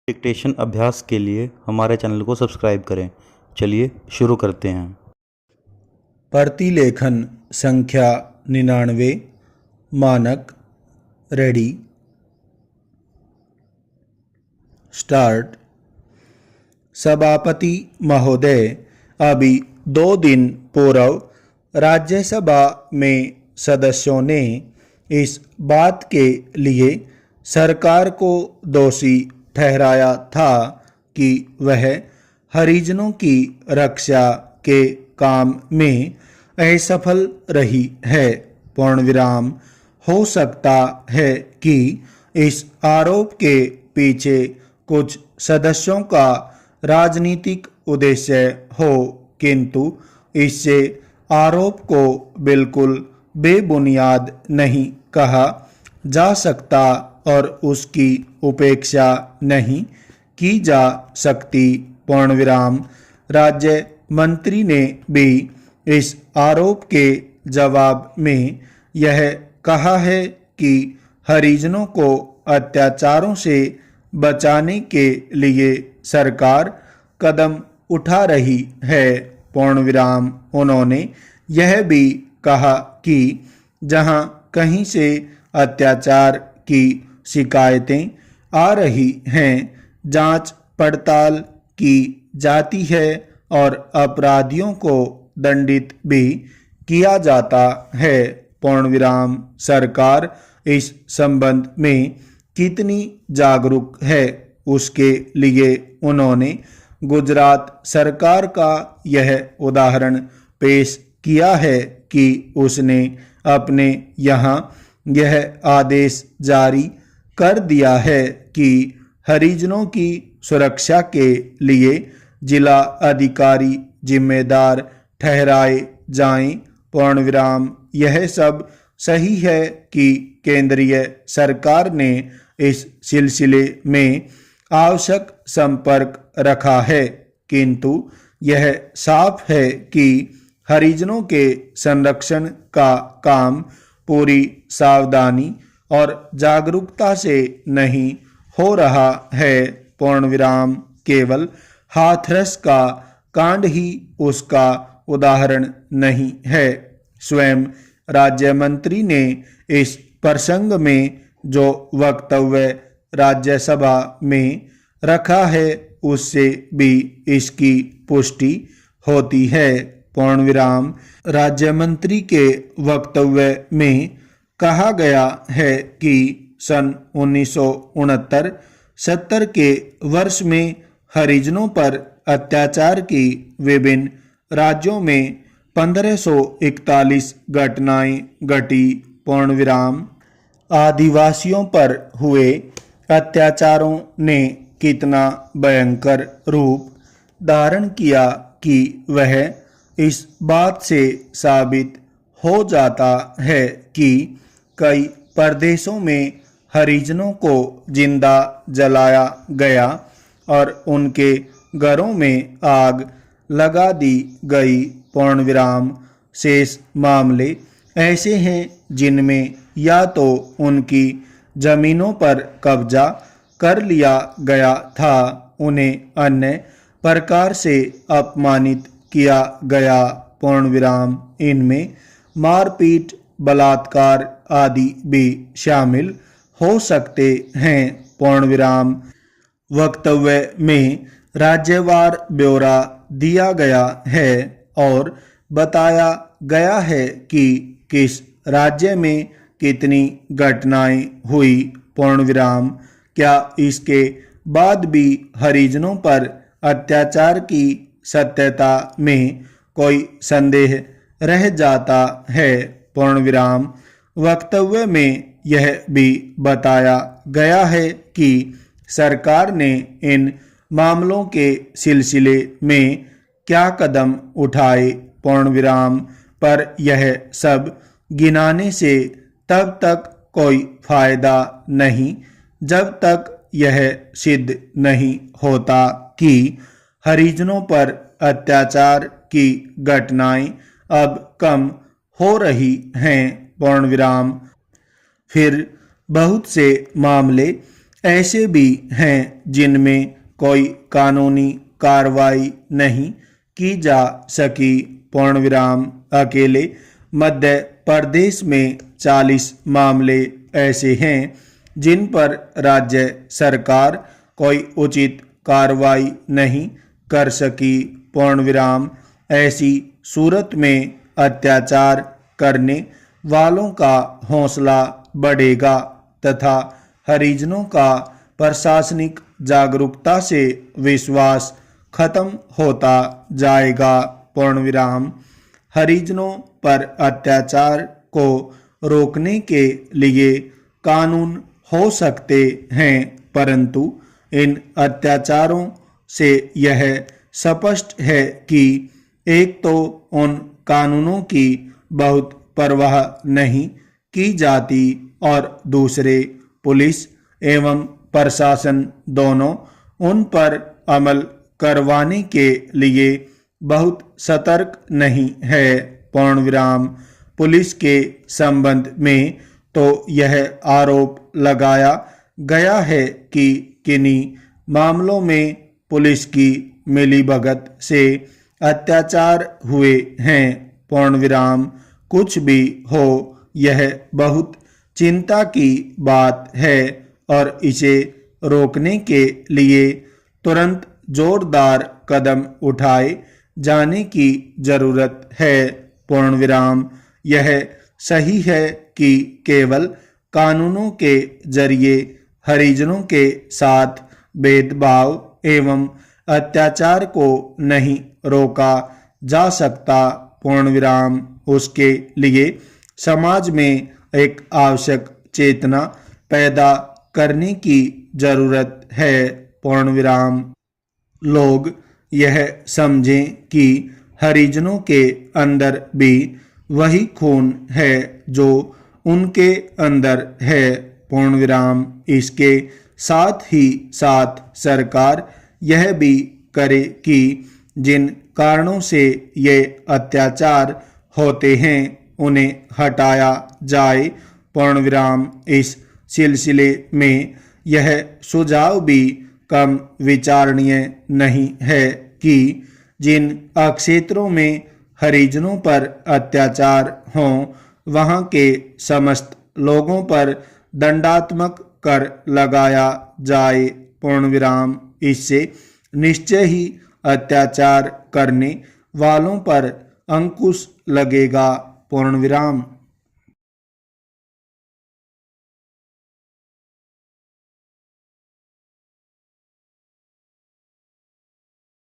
Dictation अभ्यास के लिए हमारे चैनल को सब्सक्राइब करें। चलिए शुरू करते हैं। प्रतिलेखन संख्या 99 मानक रेडी स्टार्ट। सभापति महोदय, अभी 2 दिन पूर्व राज्यसभा में सदस्यों ने इस बात के लिए सरकार को दोषी ठहराया था कि वह हरिजनों की रक्षा के काम में असफल रही है। पूर्णविराम। हो सकता है कि इस आरोप के पीछे कुछ सदस्यों का राजनीतिक उद्देश्य हो, किंतु इससे आरोप को बिल्कुल बेबुनियाद नहीं कहा जा सकता और उसकी उपेक्षा नहीं की जा सकती। पूर्णविराम। राज्य मंत्री ने भी इस आरोप के जवाब में यह कहा है कि हरिजनों को अत्याचारों से बचाने के लिए सरकार कदम उठा रही है। पूर्णविराम। उन्होंने यह भी कहा कि जहां कहीं से अत्याचार की शिकायतें आ रही हैं, जांच पड़ताल की जाती है और अपराधियों को दंडित भी किया जाता है। पूर्णविराम। सरकार इस संबंध में कितनी जागरूक है, उसके लिए उन्होंने गुजरात सरकार का यह उदाहरण पेश किया है कि उसने अपने यहाँ यह आदेश जारी कर दिया है कि हरिजनों की सुरक्षा के लिए जिला अधिकारी जिम्मेदार ठहराए जाएं। पूर्णविराम। यह सब सही है कि केंद्रीय सरकार ने इस सिलसिले में आवश्यक संपर्क रखा है, किंतु यह साफ है कि हरिजनों के संरक्षण का काम पूरी सावधानी और जागरूकता से नहीं हो रहा है। पूर्णविराम। केवल हाथरस का कांड ही उसका उदाहरण नहीं है। स्वयं राज्य मंत्री ने इस प्रसंग में जो वक्तव्य राज्यसभा में रखा है, उससे भी इसकी पुष्टि होती है। पूर्णविराम। राज्य मंत्री के वक्तव्य में कहा गया है कि सन 1969-70 के वर्ष में हरिजनों पर अत्याचार की विभिन्न राज्यों में 1541 घटनाएं घटी। पूर्णविराम। आदिवासियों पर हुए अत्याचारों ने कितना भयंकर रूप धारण किया कि वह इस बात से साबित हो जाता है कि कई प्रदेशों में हरिजनों को जिंदा जलाया गया और उनके घरों में आग लगा दी गई। पूर्णविराम। शेष मामले ऐसे हैं जिनमें या तो उनकी जमीनों पर कब्जा कर लिया गया था, उन्हें अन्य प्रकार से अपमानित किया गया। पूर्णविराम। इनमें मारपीट, बलात्कार आदि भी शामिल हो सकते हैं। पूर्णविराम। वक्तव्य में राज्यवार ब्यौरा दिया गया है और बताया गया है कि किस राज्य में कितनी घटनाएं हुई। पूर्णविराम। क्या इसके बाद भी हरिजनों पर अत्याचार की सत्यता में कोई संदेह रह जाता है? पूर्णविराम। वक्तव्य में यह भी बताया गया है कि सरकार ने इन मामलों के सिलसिले में क्या कदम उठाए। पूर्णविराम। पर यह सब गिनाने से तब तक कोई फायदा नहीं जब तक यह सिद्ध नहीं होता कि हरिजनों पर अत्याचार की घटनाएं अब कम हो रही हैं। पूर्णविराम। फिर बहुत से मामले ऐसे भी हैं जिनमें कोई कानूनी कार्रवाई नहीं की जा सकी। पूर्ण विराम। अकेले मध्य प्रदेश में 40 मामले ऐसे हैं जिन पर राज्य सरकार कोई उचित कार्रवाई नहीं कर सकी। पूर्ण विराम। ऐसी सूरत में अत्याचार करने वालों का हौसला बढ़ेगा तथा हरिजनों का प्रशासनिक जागरूकता से विश्वास खत्म होता जाएगा। पूर्ण विराम। हरिजनों पर अत्याचार को रोकने के लिए कानून हो सकते हैं, परंतु इन अत्याचारों से यह स्पष्ट है कि एक तो उन कानूनों की बहुत परवाह नहीं की जाती और दूसरे पुलिस एवं प्रशासन दोनों उन पर अमल करवाने के लिए बहुत सतर्क नहीं है। पूर्ण विराम। पुलिस के संबंध में तो यह आरोप लगाया गया है कि किन्हीं मामलों में पुलिस की मिलीभगत से अत्याचार हुए हैं। पूर्ण विराम। कुछ भी हो, यह बहुत चिंता की बात है और इसे रोकने के लिए तुरंत जोरदार कदम उठाए जाने की जरूरत है। पूर्ण विराम। यह सही है कि केवल कानूनों के जरिए हरिजनों के साथ भेदभाव एवं अत्याचार को नहीं रोका जा सकता। पूर्ण विराम। उसके लिए समाज में एक आवश्यक चेतना पैदा करने की जरूरत है। पूर्ण विराम। लोग यह समझें कि हरिजनों के अंदर भी वही खून है जो उनके अंदर है। पूर्ण विराम। इसके साथ ही साथ सरकार यह भी करे कि जिन कारणों से ये अत्याचार होते हैं उन्हें हटाया जाए। पूर्ण विराम। इस सिलसिले में यह सुझाव भी कम विचारणीय नहीं है कि जिन क्षेत्रों में हरिजनों पर अत्याचार हों वहां के समस्त लोगों पर दंडात्मक कर लगाया जाए। पूर्ण विराम। इससे निश्चय ही अत्याचार करने वालों पर अंकुश लगेगा। पूर्ण विराम।